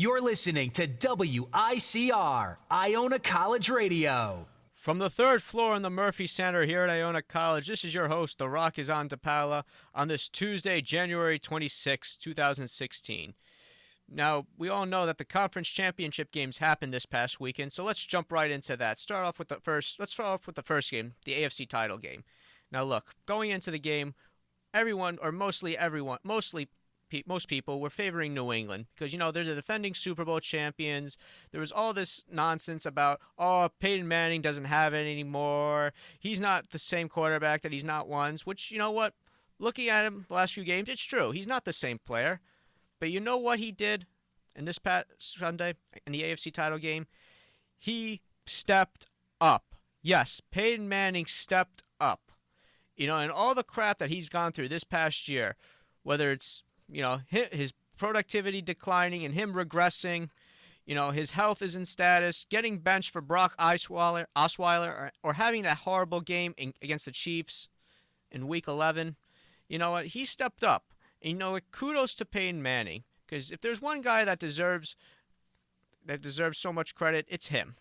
You're listening to WICR, Iona College Radio. From the third floor in the Murphy Center here at Iona College, this is your host, The Rock is on DePaula, on this Tuesday, January 26, 2016. Now, we all know that the conference championship games happened this past weekend, so let's jump right into that. Let's start off with the first game, the AFC title game. Now, look, going into the game, most people were favoring New England because, they're the defending Super Bowl champions. There was all this nonsense about, Peyton Manning doesn't have it anymore. He's not the same quarterback that he's not once, which, you know what? Looking at him the last few games, it's true. He's not the same player. But you know what he did in this past Sunday in the AFC title game? He stepped up. Yes, Peyton Manning stepped up. And all the crap that he's gone through this past year, whether it's, his productivity declining and him regressing, his health is in status, getting benched for Brock Osweiler, or having that horrible game against the Chiefs in Week 11, you know what? He stepped up. And kudos to Peyton Manning, because if there's one guy that deserves so much credit, it's him.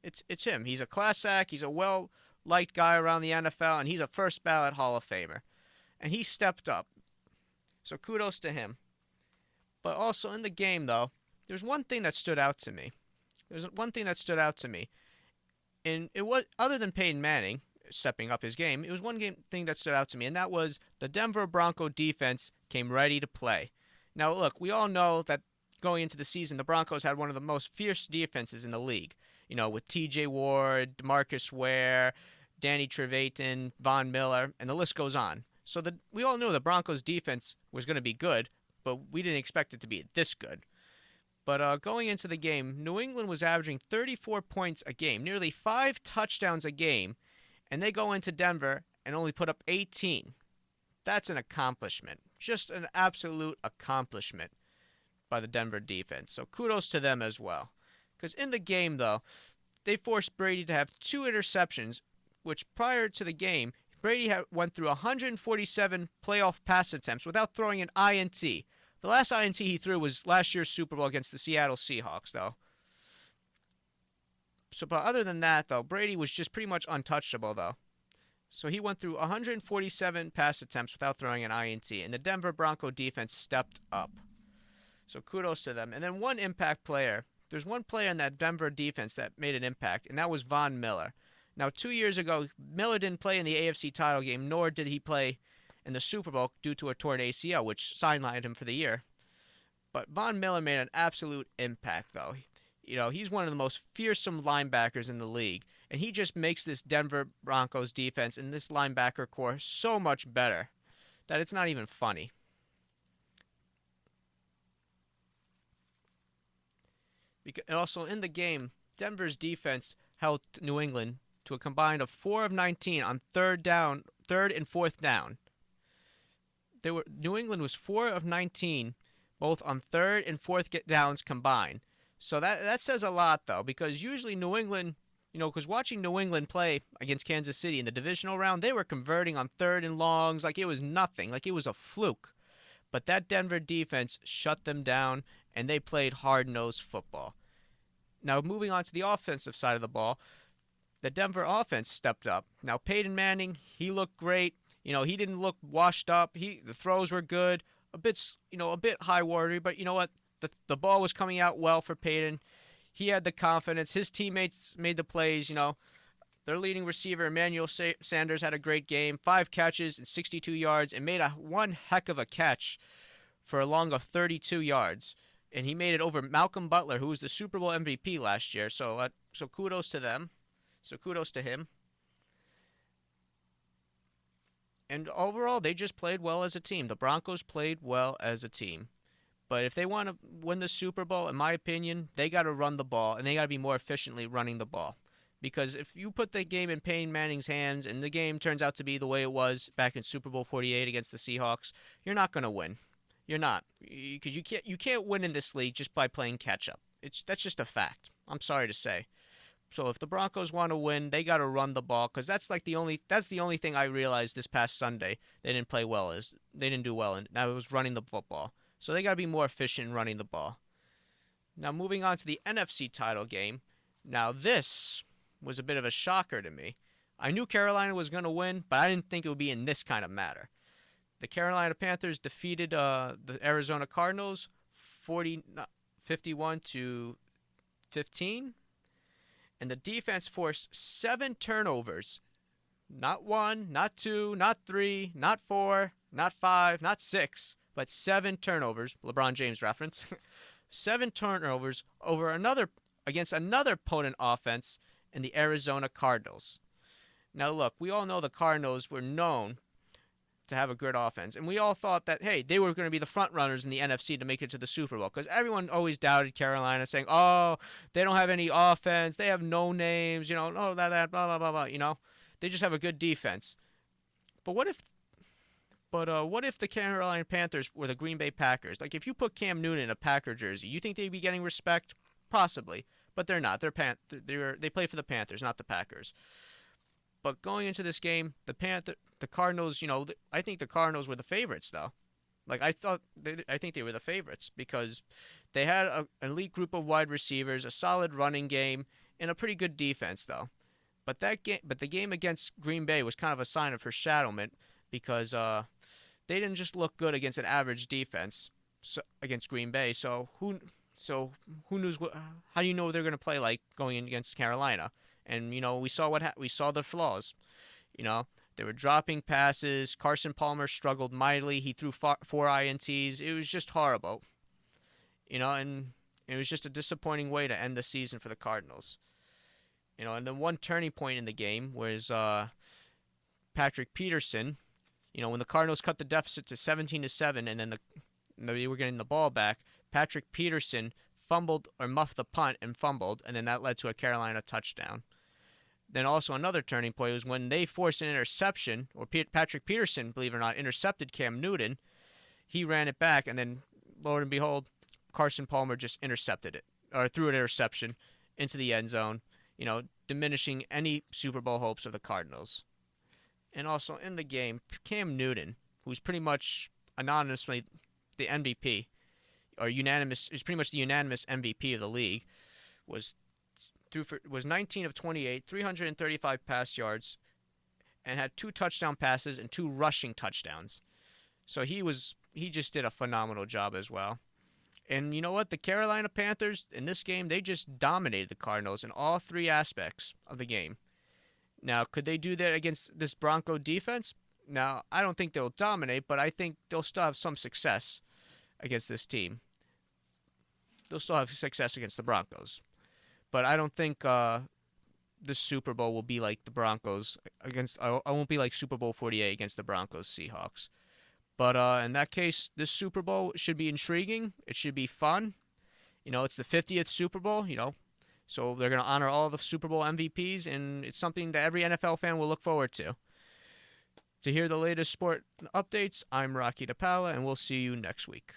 It's him. He's a class act. He's a well-liked guy around the NFL, and he's a first-ballot Hall of Famer. And he stepped up. So kudos to him. But also in the game, though, there's one thing that stood out to me. And it was, other than Peyton Manning stepping up his game, it was thing that stood out to me, and that was the Denver Bronco defense came ready to play. Now, look, we all know that going into the season, the Broncos had one of the most fierce defenses in the league, with T.J. Ward, DeMarcus Ware, Danny Trevathan, Von Miller, and the list goes on. So we all knew the Broncos defense was going to be good, but we didn't expect it to be this good. But going into the game, New England was averaging 34 points a game, nearly 5 touchdowns a game, and they go into Denver and only put up 18. That's an accomplishment. Just an absolute accomplishment by the Denver defense. So kudos to them as well. Because in the game, though, they forced Brady to have 2 interceptions, which prior to the game, Brady went through 147 playoff pass attempts without throwing an INT. The last INT he threw was last year's Super Bowl against the Seattle Seahawks, though. So, but other than that, though, Brady was just pretty much untouchable, though. So he went through 147 pass attempts without throwing an INT, and the Denver Bronco defense stepped up. So kudos to them. And then one impact player. There's one player in that Denver defense that made an impact, and that was Von Miller. Now, 2 years ago, Miller didn't play in the AFC title game, nor did he play in the Super Bowl due to a torn ACL, which sidelined him for the year. But Von Miller made an absolute impact, though. He's one of the most fearsome linebackers in the league, and he just makes this Denver Broncos defense and this linebacker core so much better that it's not even funny. And also in the game, Denver's defense held New England to a combined of 4 of 19 on third and fourth down. New England was 4 of 19, both on third and fourth downs combined. So that says a lot, though, because usually New England, because watching New England play against Kansas City in the divisional round, they were converting on third and longs like it was nothing, like it was a fluke. But that Denver defense shut them down, and they played hard-nosed football. Now, moving on to the offensive side of the ball, the Denver offense stepped up. Now, Peyton Manning, he looked great. He didn't look washed up. The throws were good, a bit high watery, but you know what? The ball was coming out well for Peyton. He had the confidence. His teammates made the plays. Their leading receiver, Emmanuel Sanders, had a great game. 5 catches and 62 yards and made one heck of a catch for a long of 32 yards. And he made it over Malcolm Butler, who was the Super Bowl MVP last year. So kudos to them. So kudos to him. And overall, they just played well as a team. The Broncos played well as a team. But if they want to win the Super Bowl, in my opinion, they got to run the ball, and they got to be more efficiently running the ball. Because if you put the game in Peyton Manning's hands, and the game turns out to be the way it was back in Super Bowl 48 against the Seahawks, you're not going to win. You're not. Because you can't win in this league just by playing catch-up. That's just a fact. I'm sorry to say. So if the Broncos want to win, they got to run the ball, because that's the only thing I realized this past Sunday they didn't play well they didn't do well, and that was running the football. So they got to be more efficient in running the ball. Now, moving on to the NFC title game. Now, this was a bit of a shocker to me. I knew Carolina was going to win, but I didn't think it would be in this kind of matter. The Carolina Panthers defeated the Arizona Cardinals 51 to 15, and the defense forced 7 turnovers. Not 1, not 2, not 3, not 4, not 5, not 6, but 7 turnovers. LeBron James reference. 7 turnovers against another opponent offense in the Arizona Cardinals. Now look, we all know the Cardinals were known to have a good offense, and we all thought that, hey, they were going to be the front runners in the NFC to make it to the Super Bowl, because everyone always doubted Carolina, saying, oh, they don't have any offense, they have no names, no, that, blah, blah, blah, blah, they just have a good defense. But what if the Carolina Panthers were the Green Bay Packers? Like, if you put Cam Newton in a Packer jersey, you think they'd be getting respect? Possibly, but they're not. They play for the Panthers, not the Packers. But going into this game, the Cardinals, I think the Cardinals were the favorites, though. Like, I think they were the favorites because they had an elite group of wide receivers, a solid running game, and a pretty good defense, though. But the game against Green Bay was kind of a sign of foreshadowment because they didn't just look good against an average defense against Green Bay. So who knows how do you know they're going to play like going in against Carolina? And we saw we saw the flaws. They were dropping passes. Carson Palmer struggled mightily. He threw 4 INTs. It was just horrible. And it was just a disappointing way to end the season for the Cardinals. And then one turning point in the game was Patrick Peterson. When the Cardinals cut the deficit to 17-7, and then they were getting the ball back, Patrick Peterson fumbled or muffed the punt and fumbled, and then that led to a Carolina touchdown. Then also another turning point was when they forced an interception, or Patrick Peterson, believe it or not, intercepted Cam Newton. He ran it back, and then, lo and behold, Carson Palmer just intercepted it, or threw an interception into the end zone, diminishing any Super Bowl hopes of the Cardinals. And also in the game, Cam Newton, who's pretty much anonymously the MVP, or unanimous, is pretty much the unanimous MVP of the league, was 19 of 28, 335 pass yards, and had 2 touchdown passes and 2 rushing touchdowns. So he just did a phenomenal job as well. And you know what? The Carolina Panthers, in this game, they just dominated the Cardinals in all 3 aspects of the game. Now, could they do that against this Bronco defense? Now, I don't think they'll dominate, but I think they'll still have some success against this team. They'll still have success against the Broncos. But I don't think this Super Bowl will be like the Broncos against. I won't be like Super Bowl 48 against the Broncos Seahawks. But in that case, this Super Bowl should be intriguing. It should be fun. It's the 50th Super Bowl, so they're going to honor all the Super Bowl MVPs, and it's something that every NFL fan will look forward to. To hear the latest sport updates, I'm Rocky DePaula, and we'll see you next week.